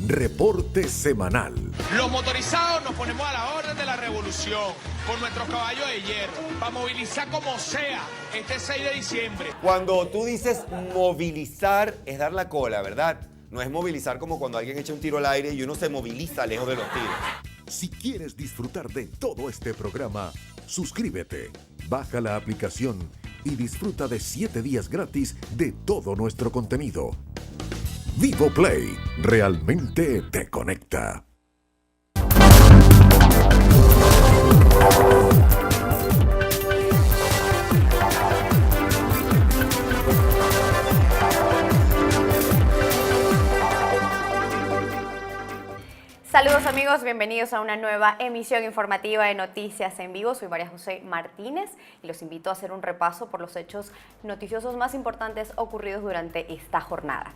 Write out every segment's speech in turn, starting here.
Reporte semanal. Los motorizados nos ponemos a la orden de la revolución con nuestros caballos de hierro para movilizar como sea este 6 de diciembre. Cuando tú dices movilizar es dar la cola, ¿verdad? No es movilizar como cuando alguien echa un tiro al aire y uno se moviliza lejos de los tiros. Si quieres disfrutar de todo este programa, suscríbete, baja la aplicación y disfruta de 7 días gratis de todo nuestro contenido. Vivo Play realmente te conecta. Saludos amigos, bienvenidos a una nueva emisión informativa de Noticias en Vivo. Soy María José Martínez y los invito a hacer un repaso por los hechos noticiosos más importantes ocurridos durante esta jornada.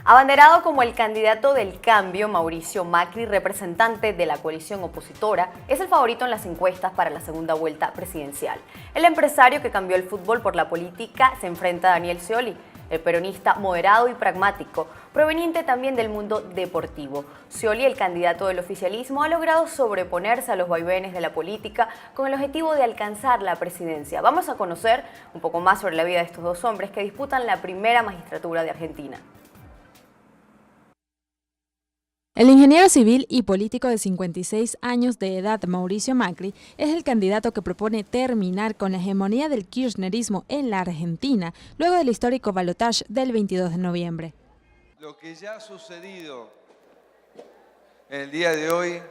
Abanderado como el candidato del cambio, Mauricio Macri, representante de la coalición opositora, es el favorito en las encuestas para la segunda vuelta presidencial. El empresario que cambió el fútbol por la política se enfrenta a Daniel Scioli, el peronista moderado y pragmático, proveniente también del mundo deportivo. Scioli, el candidato del oficialismo, ha logrado sobreponerse a los vaivenes de la política con el objetivo de alcanzar la presidencia. Vamos a conocer un poco más sobre la vida de estos dos hombres que disputan la primera magistratura de Argentina. El ingeniero civil y político de 56 años de edad, Mauricio Macri, es el candidato que propone terminar con la hegemonía del kirchnerismo en la Argentina, luego del histórico balotaje del 22 de noviembre. Lo que ya ha sucedido en el día de hoy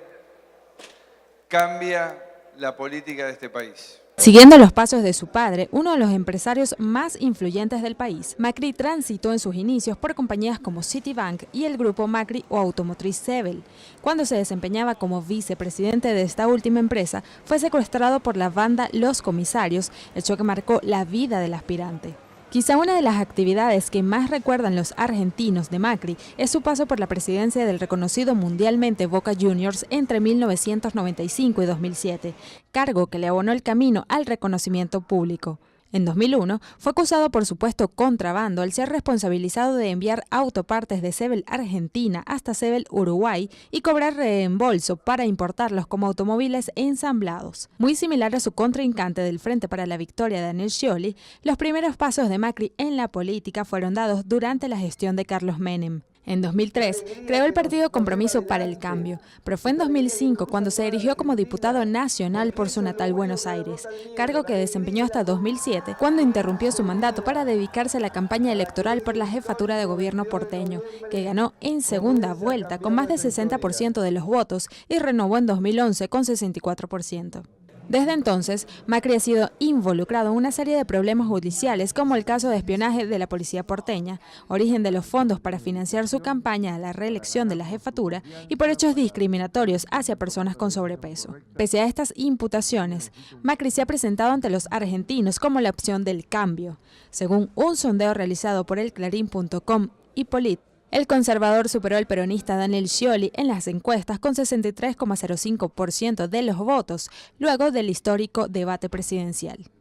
cambia la política de este país. Siguiendo los pasos de su padre, uno de los empresarios más influyentes del país, Macri transitó en sus inicios por compañías como Citibank y el grupo Macri o Automotriz Sebel. Cuando se desempeñaba como vicepresidente de esta última empresa, fue secuestrado por la banda Los Comisarios, hecho que marcó la vida del aspirante. Quizá una de las actividades que más recuerdan los argentinos de Macri es su paso por la presidencia del reconocido mundialmente Boca Juniors entre 1995 y 2007, cargo que le abonó el camino al reconocimiento público. En 2001 fue acusado por supuesto contrabando al ser responsabilizado de enviar autopartes de Sebel Argentina hasta Sebel Uruguay y cobrar reembolso para importarlos como automóviles ensamblados. Muy similar a su contrincante del Frente para la Victoria, Daniel Scioli, los primeros pasos de Macri en la política fueron dados durante la gestión de Carlos Menem. En 2003 creó el partido Compromiso para el Cambio, pero fue en 2005 cuando se erigió como diputado nacional por su natal Buenos Aires, cargo que desempeñó hasta 2007, cuando interrumpió su mandato para dedicarse a la campaña electoral por la jefatura de gobierno porteño, que ganó en segunda vuelta con más del 60% de los votos y renovó en 2011 con 64%. Desde entonces, Macri ha sido involucrado en una serie de problemas judiciales, como el caso de espionaje de la policía porteña, origen de los fondos para financiar su campaña a la reelección de la jefatura y por hechos discriminatorios hacia personas con sobrepeso. Pese a estas imputaciones, Macri se ha presentado ante los argentinos como la opción del cambio. Según un sondeo realizado por el Clarín.com y Polit, el conservador superó al peronista Daniel Scioli en las encuestas con 63,05% de los votos, luego del histórico debate presidencial.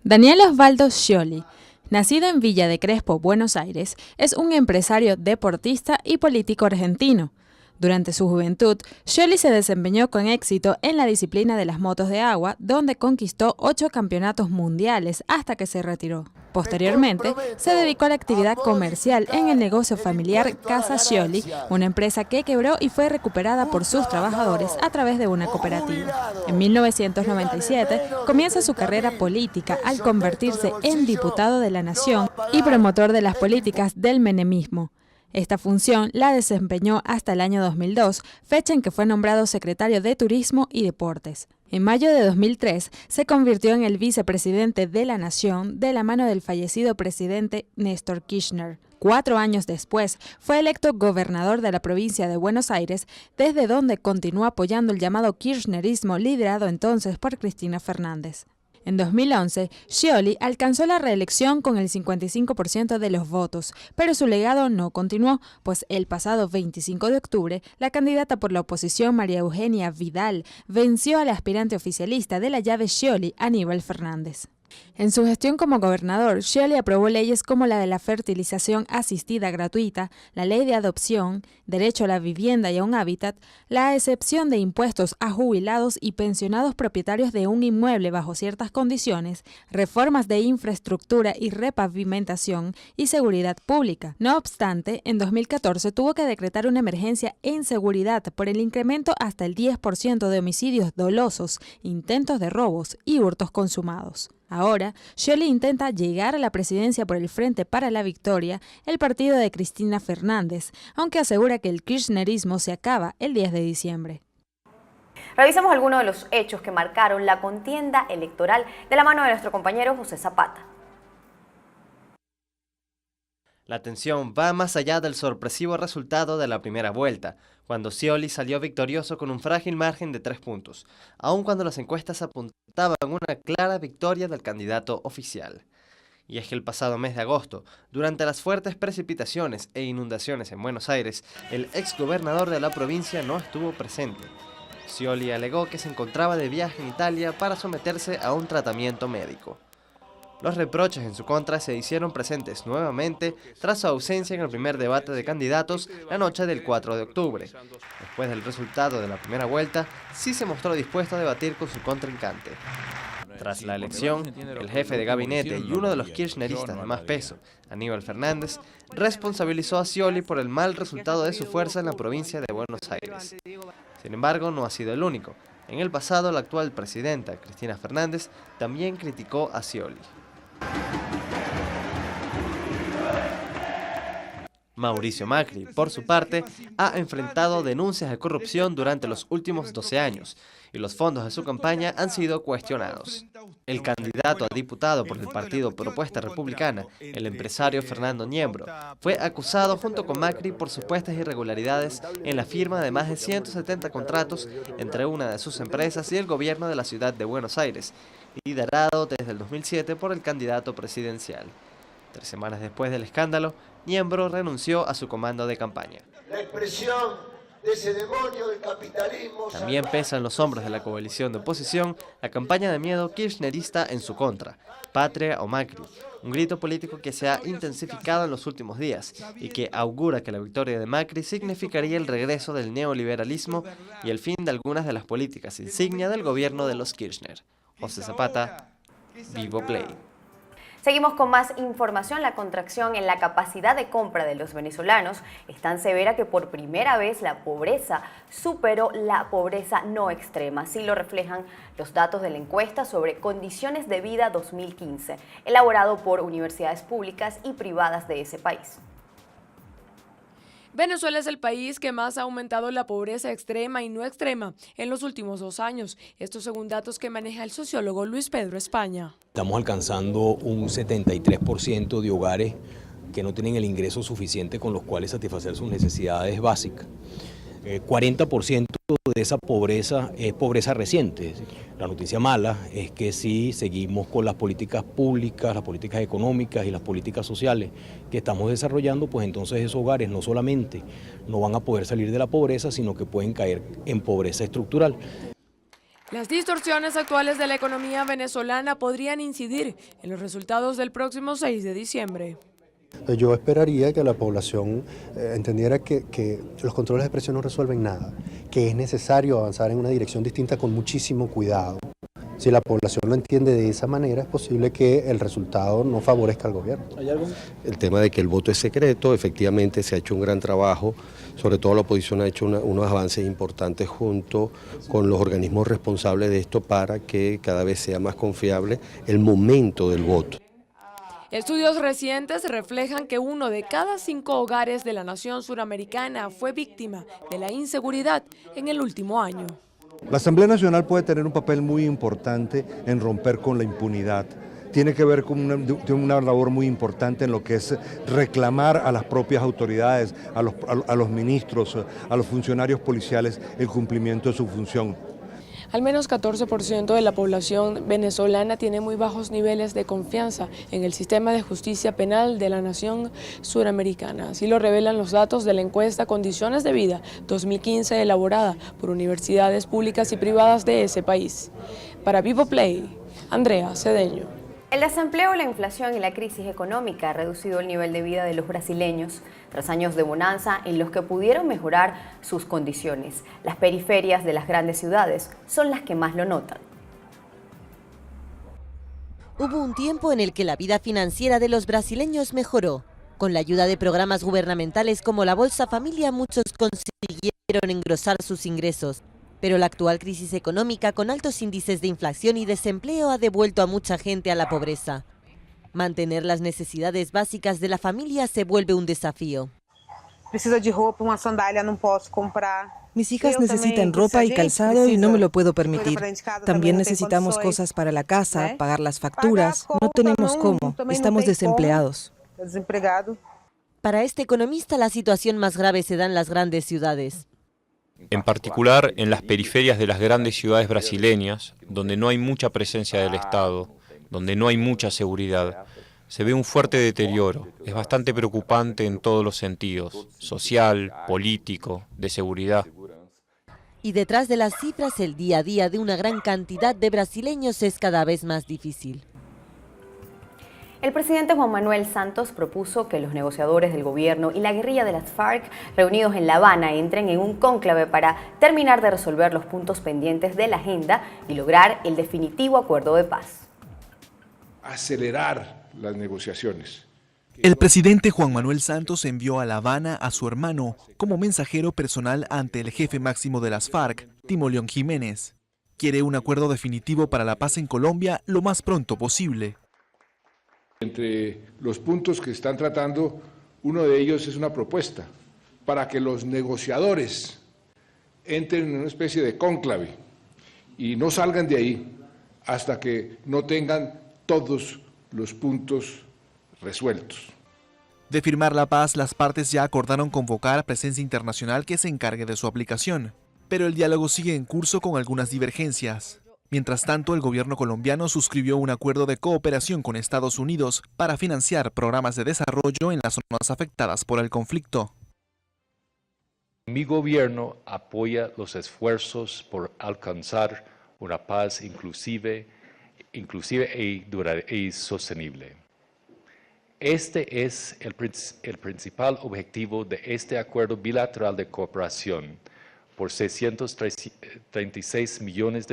Daniel Osvaldo Scioli, nacido en Villa de Crespo, Buenos Aires, es un empresario, deportista y político argentino. Durante su juventud, Scioli se desempeñó con éxito en la disciplina de las motos de agua, donde conquistó 8 campeonatos mundiales hasta que se retiró. Posteriormente, se dedicó a la actividad comercial en el negocio familiar Casa Scioli, una empresa que quebró y fue recuperada por sus trabajadores a través de una cooperativa. En 1997, comienza su carrera política al convertirse en diputado de la Nación y promotor de las políticas del menemismo. Esta función la desempeñó hasta el año 2002, fecha en que fue nombrado secretario de Turismo y Deportes. En mayo de 2003 se convirtió en el vicepresidente de la Nación de la mano del fallecido presidente Néstor Kirchner. 4 años después fue electo gobernador de la provincia de Buenos Aires, desde donde continuó apoyando el llamado kirchnerismo liderado entonces por Cristina Fernández. En 2011, Scioli alcanzó la reelección con el 55% de los votos, pero su legado no continuó, pues el pasado 25 de octubre, la candidata por la oposición María Eugenia Vidal venció al aspirante oficialista de la llave Scioli, Aníbal Fernández. En su gestión como gobernador, Scioli aprobó leyes como la de la fertilización asistida gratuita, la ley de adopción, derecho a la vivienda y a un hábitat, la excepción de impuestos a jubilados y pensionados propietarios de un inmueble bajo ciertas condiciones, reformas de infraestructura y repavimentación y seguridad pública. No obstante, en 2014 tuvo que decretar una emergencia en seguridad por el incremento hasta el 10% de homicidios dolosos, intentos de robos y hurtos consumados. Ahora, Scioli intenta llegar a la presidencia por el Frente para la Victoria, el partido de Cristina Fernández, aunque asegura que el kirchnerismo se acaba el 10 de diciembre. Revisamos algunos de los hechos que marcaron la contienda electoral de la mano de nuestro compañero José Zapata. La tensión va más allá del sorpresivo resultado de la primera vuelta, cuando Scioli salió victorioso con un frágil margen de 3 puntos, aun cuando las encuestas apuntaban una clara victoria del candidato oficial. Y es que el pasado mes de agosto, durante las fuertes precipitaciones e inundaciones en Buenos Aires, el exgobernador de la provincia no estuvo presente. Scioli alegó que se encontraba de viaje en Italia para someterse a un tratamiento médico. Los reproches en su contra se hicieron presentes nuevamente tras su ausencia en el primer debate de candidatos la noche del 4 de octubre. Después del resultado de la primera vuelta, sí se mostró dispuesto a debatir con su contrincante. Tras la elección, el jefe de gabinete y uno de los kirchneristas de más peso, Aníbal Fernández, responsabilizó a Scioli por el mal resultado de su fuerza en la provincia de Buenos Aires. Sin embargo, no ha sido el único. En el pasado, la actual presidenta, Cristina Fernández, también criticó a Scioli. Mauricio Macri, por su parte, ha enfrentado denuncias de corrupción durante los últimos 12 años y los fondos de su campaña han sido cuestionados. El candidato a diputado por el partido Propuesta Republicana, el empresario Fernando Niembro, fue acusado junto con Macri por supuestas irregularidades en la firma de más de 170 contratos entre una de sus empresas y el gobierno de la ciudad de Buenos Aires, liderado desde el 2007 por el candidato presidencial. 3 semanas después del escándalo, Niembro renunció a su comando de campaña. La expresión de ese demonio del capitalismo. También pesa en los hombros de la coalición de oposición la campaña de miedo kirchnerista en su contra, Patria o Macri, un grito político que se ha intensificado en los últimos días y que augura que la victoria de Macri significaría el regreso del neoliberalismo y el fin de algunas de las políticas insignia del gobierno de los Kirchner. José Zapata, Vivo Play. Seguimos con más información. La contracción en la capacidad de compra de los venezolanos es tan severa que por primera vez la pobreza superó la pobreza no extrema. Así lo reflejan los datos de la encuesta sobre condiciones de vida 2015, elaborado por universidades públicas y privadas de ese país. Venezuela es el país que más ha aumentado la pobreza extrema y no extrema en los últimos 2 años. Esto según datos que maneja el sociólogo Luis Pedro España. Estamos alcanzando un 73% de hogares que no tienen el ingreso suficiente con los cuales satisfacer sus necesidades básicas. 40% de esa pobreza es pobreza reciente. La noticia mala es que si seguimos con las políticas públicas, las políticas económicas y las políticas sociales que estamos desarrollando, pues entonces esos hogares no solamente no van a poder salir de la pobreza, sino que pueden caer en pobreza estructural. Las distorsiones actuales de la economía venezolana podrían incidir en los resultados del próximo 6 de diciembre. Yo esperaría que la población entendiera que los controles de precios no resuelven nada, que es necesario avanzar en una dirección distinta con muchísimo cuidado. Si la población lo entiende de esa manera, es posible que el resultado no favorezca al gobierno. ¿Hay algo? El tema de que el voto es secreto, efectivamente se ha hecho un gran trabajo, sobre todo la oposición ha hecho unos avances importantes junto con los organismos responsables de esto para que cada vez sea más confiable el momento del voto. Estudios recientes reflejan que 1 de cada 5 hogares de la nación suramericana fue víctima de la inseguridad en el último año. La Asamblea Nacional puede tener un papel muy importante en romper con la impunidad. Tiene que ver con una labor muy importante en lo que es reclamar a las propias autoridades, a los ministros, a los funcionarios policiales el cumplimiento de su función. Al menos 14% de la población venezolana tiene muy bajos niveles de confianza en el sistema de justicia penal de la nación suramericana. Así lo revelan los datos de la encuesta Condiciones de Vida 2015 elaborada por universidades públicas y privadas de ese país. Para Vivo Play, Andrea Cedeño. El desempleo, la inflación y la crisis económica ha reducido el nivel de vida de los brasileños tras años de bonanza en los que pudieron mejorar sus condiciones. Las periferias de las grandes ciudades son las que más lo notan. Hubo un tiempo en el que la vida financiera de los brasileños mejoró. Con la ayuda de programas gubernamentales como la Bolsa Familia, muchos consiguieron engrosar sus ingresos. Pero la actual crisis económica, con altos índices de inflación y desempleo, ha devuelto a mucha gente a la pobreza. Mantener las necesidades básicas de la familia se vuelve un desafío. Precisa de ropa, una sandalia, no puedo comprar. Mis hijas necesitan ropa y calzado y no me lo puedo permitir. También necesitamos cosas para la casa, pagar las facturas. No tenemos cómo, estamos desempleados. Para este economista, la situación más grave se da en las grandes ciudades. En particular en las periferias de las grandes ciudades brasileñas, donde no hay mucha presencia del Estado, donde no hay mucha seguridad, se ve un fuerte deterioro. Es bastante preocupante en todos los sentidos, social, político, de seguridad. Y detrás de las cifras, el día a día de una gran cantidad de brasileños es cada vez más difícil. El presidente Juan Manuel Santos propuso que los negociadores del gobierno y la guerrilla de las FARC reunidos en La Habana entren en un cónclave para terminar de resolver los puntos pendientes de la agenda y lograr el definitivo acuerdo de paz. Acelerar las negociaciones. El presidente Juan Manuel Santos envió a La Habana a su hermano como mensajero personal ante el jefe máximo de las FARC, Timo León Jiménez. Quiere un acuerdo definitivo para la paz en Colombia lo más pronto posible. Entre los puntos que están tratando, uno de ellos es una propuesta para que los negociadores entren en una especie de cónclave y no salgan de ahí hasta que no tengan todos los puntos resueltos. De firmar la paz, las partes ya acordaron convocar a presencia internacional que se encargue de su aplicación, pero el diálogo sigue en curso con algunas divergencias. Mientras tanto, el gobierno colombiano suscribió un acuerdo de cooperación con Estados Unidos para financiar programas de desarrollo en las zonas afectadas por el conflicto. Mi gobierno apoya los esfuerzos por alcanzar una paz inclusive y sostenible. Este es el principal objetivo de este acuerdo bilateral de cooperación por $636 millones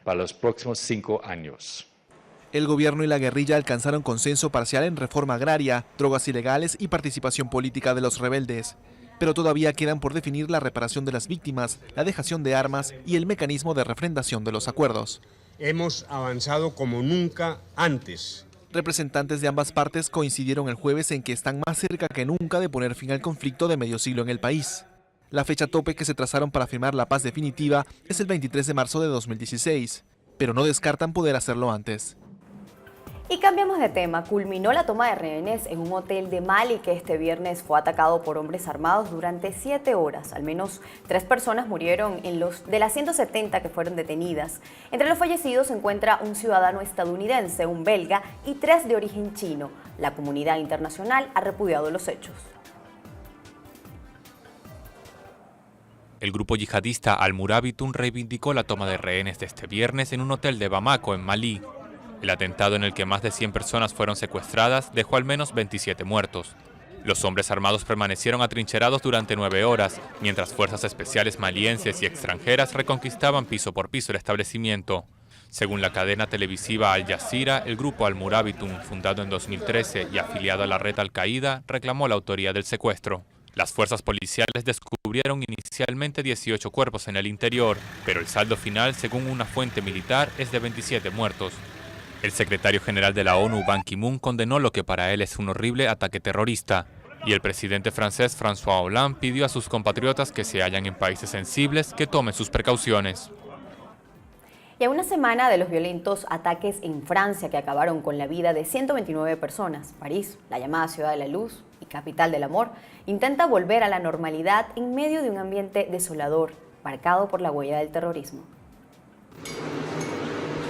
para los próximos 5 años. El gobierno y la guerrilla alcanzaron consenso parcial en reforma agraria, drogas ilegales y participación política de los rebeldes. Pero todavía quedan por definir la reparación de las víctimas, la dejación de armas y el mecanismo de refrendación de los acuerdos. Hemos avanzado como nunca antes. Representantes de ambas partes coincidieron el jueves en que están más cerca que nunca de poner fin al conflicto de medio siglo en el país. La fecha tope que se trazaron para firmar la paz definitiva es el 23 de marzo de 2016, pero no descartan poder hacerlo antes. Y cambiamos de tema. Culminó la toma de rehenes en un hotel de Mali que este viernes fue atacado por hombres armados durante 7 horas. Al menos 3 personas murieron de las 170 que fueron detenidas. Entre los fallecidos se encuentra un ciudadano estadounidense, un belga y 3 de origen chino. La comunidad internacional ha repudiado los hechos. El grupo yihadista Al-Murabitun reivindicó la toma de rehenes de este viernes en un hotel de Bamako, en Malí. El atentado, en el que más de 100 personas fueron secuestradas, dejó al menos 27 muertos. Los hombres armados permanecieron atrincherados durante 9 horas, mientras fuerzas especiales malienses y extranjeras reconquistaban piso por piso el establecimiento. Según la cadena televisiva Al Jazeera, el grupo Al-Murabitun, fundado en 2013 y afiliado a la red Al-Qaeda, reclamó la autoría del secuestro. Las fuerzas policiales descubrieron inicialmente 18 cuerpos en el interior, pero el saldo final, según una fuente militar, es de 27 muertos. El secretario general de la ONU, Ban Ki-moon, condenó lo que para él es un horrible ataque terrorista, y el presidente francés François Hollande pidió a sus compatriotas que se hallan en países sensibles que tomen sus precauciones. Y a una semana de los violentos ataques en Francia que acabaron con la vida de 129 personas, París, la llamada Ciudad de la Luz y capital del amor, intenta volver a la normalidad en medio de un ambiente desolador, marcado por la huella del terrorismo.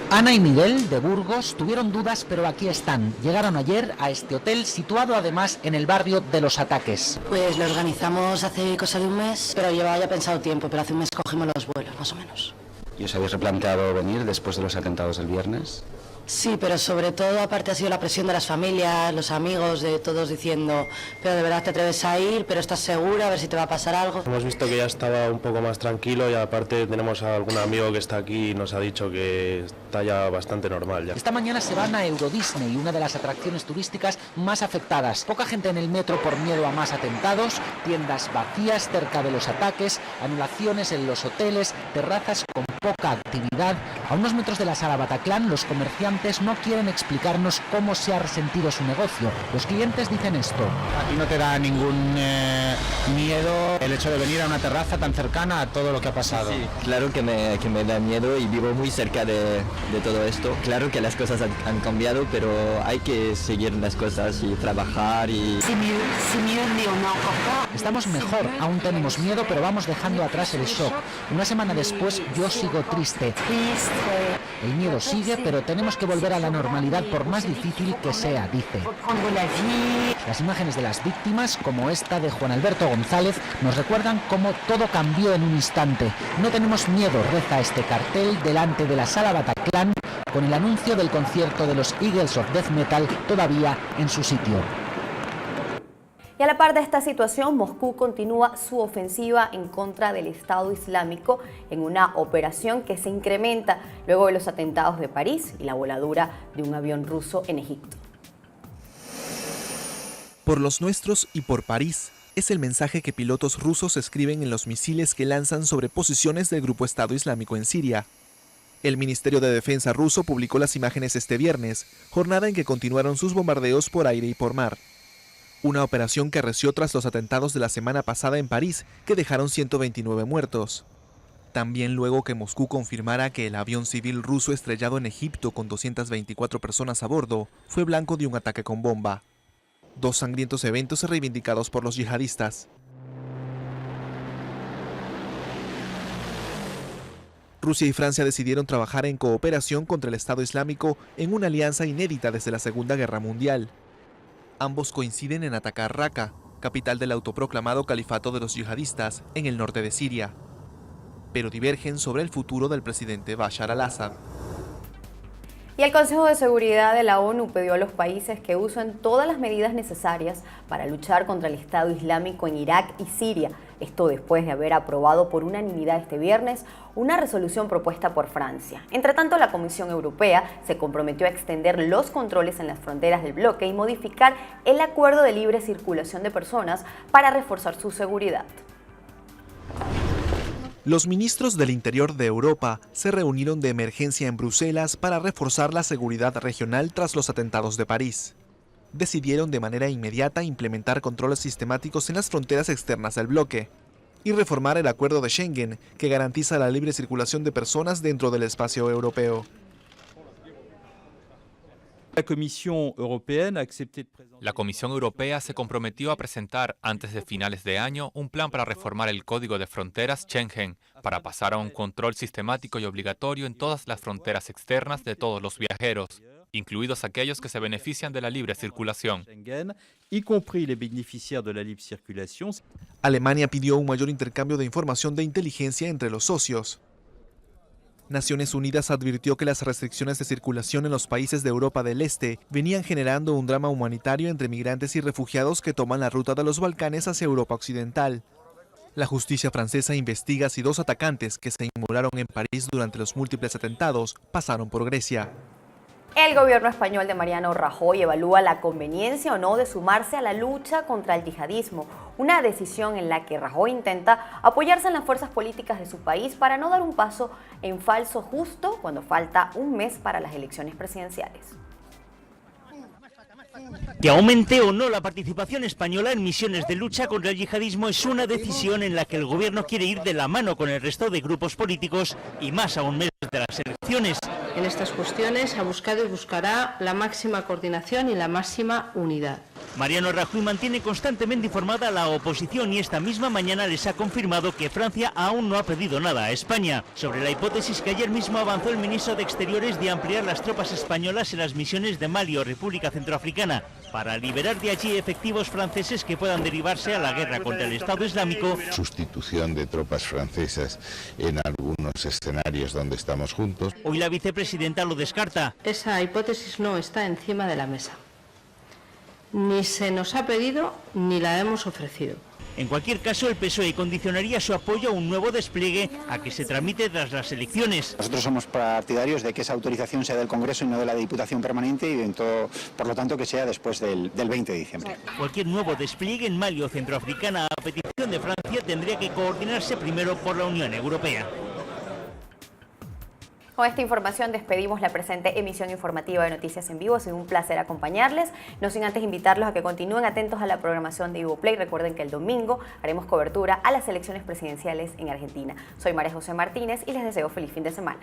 Ana y Miguel, de Burgos, tuvieron dudas, pero aquí están. Llegaron ayer a este hotel, situado además en el barrio de Los Ataques. Pues lo organizamos hace cosa de un mes, pero llevaba ya pensado tiempo, pero hace un mes cogimos los vuelos, más o menos. ¿Y os habéis replanteado venir después de los atentados del viernes? Sí, pero sobre todo aparte ha sido la presión de las familias, los amigos, de todos diciendo, pero de verdad te atreves a ir, pero estás segura, a ver si te va a pasar algo. Hemos visto que ya estaba un poco más tranquilo y aparte tenemos a algún amigo que está aquí y nos ha dicho que está ya bastante normal ya. Esta mañana se van a Euro Disney, una de las atracciones turísticas más afectadas. Poca gente en el metro por miedo a más atentados, tiendas vacías cerca de los ataques, anulaciones en los hoteles, terrazas con poca actividad. A unos metros de la sala Bataclan, los comerciantes no quieren explicarnos cómo se ha resentido su negocio. Los clientes dicen esto. ¿A ti no te da ningún miedo el hecho de venir a una terraza tan cercana a todo lo que ha pasado? Sí, claro que me da miedo y vivo muy cerca de todo esto. Claro que las cosas han cambiado, pero hay que seguir las cosas y trabajar y... Estamos mejor, aún tenemos miedo, pero vamos dejando atrás el shock. Una semana después yo sigo triste. El miedo sigue, pero tenemos que volver a la normalidad por más difícil que sea, dice. Las imágenes de las víctimas, como esta de Juan Alberto González, nos recuerdan cómo todo cambió en un instante. No tenemos miedo, reza este cartel delante de la sala Bataclan, con el anuncio del concierto de los Eagles of Death Metal todavía en su sitio. Y a la par de esta situación, Moscú continúa su ofensiva en contra del Estado Islámico en una operación que se incrementa luego de los atentados de París y la voladura de un avión ruso en Egipto. Por los nuestros y por París es el mensaje que pilotos rusos escriben en los misiles que lanzan sobre posiciones del grupo Estado Islámico en Siria. El Ministerio de Defensa ruso publicó las imágenes este viernes, jornada en que continuaron sus bombardeos por aire y por mar. Una operación que arreció tras los atentados de la semana pasada en París, que dejaron 129 muertos. También luego que Moscú confirmara que el avión civil ruso estrellado en Egipto con 224 personas a bordo fue blanco de un ataque con bomba. Dos sangrientos eventos reivindicados por los yihadistas. Rusia y Francia decidieron trabajar en cooperación contra el Estado Islámico en una alianza inédita desde la Segunda Guerra Mundial. Ambos coinciden en atacar Raqqa, capital del autoproclamado Califato de los Yihadistas, en el norte de Siria, pero divergen sobre el futuro del presidente Bashar al-Assad. Y el Consejo de Seguridad de la ONU pidió a los países que usen todas las medidas necesarias para luchar contra el Estado Islámico en Irak y Siria. Esto después de haber aprobado por unanimidad este viernes una resolución propuesta por Francia. Entre tanto, la Comisión Europea se comprometió a extender los controles en las fronteras del bloque y modificar el acuerdo de libre circulación de personas para reforzar su seguridad. Los ministros del Interior de Europa se reunieron de emergencia en Bruselas para reforzar la seguridad regional tras los atentados de París. Decidieron de manera inmediata implementar controles sistemáticos en las fronteras externas del bloque y reformar el acuerdo de Schengen, que garantiza la libre circulación de personas dentro del espacio europeo. La Comisión Europea se comprometió a presentar antes de finales de año un plan para reformar el Código de Fronteras Schengen, para pasar a un control sistemático y obligatorio en todas las fronteras externas de todos los viajeros, incluidos aquellos que se benefician de la libre circulación. Alemania pidió un mayor intercambio de información de inteligencia entre los socios. Naciones Unidas advirtió que las restricciones de circulación en los países de Europa del Este venían generando un drama humanitario entre migrantes y refugiados que toman la ruta de los Balcanes hacia Europa Occidental. La justicia francesa investiga si 2 atacantes que se inmolaron en París durante los múltiples atentados pasaron por Grecia. El gobierno español de Mariano Rajoy evalúa la conveniencia o no de sumarse a la lucha contra el yihadismo, una decisión en la que Rajoy intenta apoyarse en las fuerzas políticas de su país para no dar un paso en falso justo cuando falta un mes para las elecciones presidenciales. Que aumente o no la participación española en misiones de lucha contra el yihadismo es una decisión en la que el gobierno quiere ir de la mano con el resto de grupos políticos y más a un mes de las elecciones. En estas cuestiones ha buscado y buscará la máxima coordinación y la máxima unidad. Mariano Rajoy mantiene constantemente informada a la oposición y esta misma mañana les ha confirmado que Francia aún no ha pedido nada a España. Sobre la hipótesis que ayer mismo avanzó el ministro de Exteriores de ampliar las tropas españolas en las misiones de Mali o República Centroafricana para liberar de allí efectivos franceses que puedan derivarse a la guerra contra el Estado Islámico. Sustitución de tropas francesas en algunos escenarios donde estamos juntos. Hoy la vicepresidenta lo descarta. Esa hipótesis no está encima de la mesa. Ni se nos ha pedido ni la hemos ofrecido. En cualquier caso, el PSOE condicionaría su apoyo a un nuevo despliegue a que se tramite tras las elecciones. Nosotros somos partidarios de que esa autorización sea del Congreso y no de la Diputación Permanente y por lo tanto que sea después del 20 de diciembre. Cualquier nuevo despliegue en Mali o Centroafricana a petición de Francia tendría que coordinarse primero por la Unión Europea. Con esta información despedimos la presente emisión informativa de Noticias en Vivo. Ha sido un placer acompañarles. No sin antes invitarlos a que continúen atentos a la programación de Vivo Play. Recuerden que el domingo haremos cobertura a las elecciones presidenciales en Argentina. Soy María José Martínez y les deseo feliz fin de semana.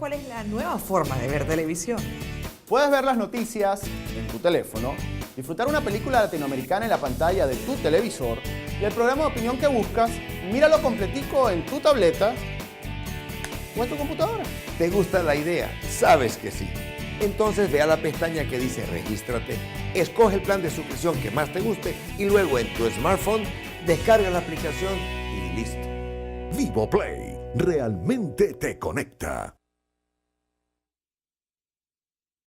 ¿Cuál es la nueva forma de ver televisión? Puedes ver las noticias en tu teléfono, disfrutar una película latinoamericana en la pantalla de tu televisor y el programa de opinión que buscas, míralo completico en tu tableta o en tu computadora. ¿Te gusta la idea? Sabes que sí. Entonces ve a la pestaña que dice Regístrate, escoge el plan de suscripción que más te guste y luego en tu smartphone descarga la aplicación y listo. Vivo Play realmente te conecta.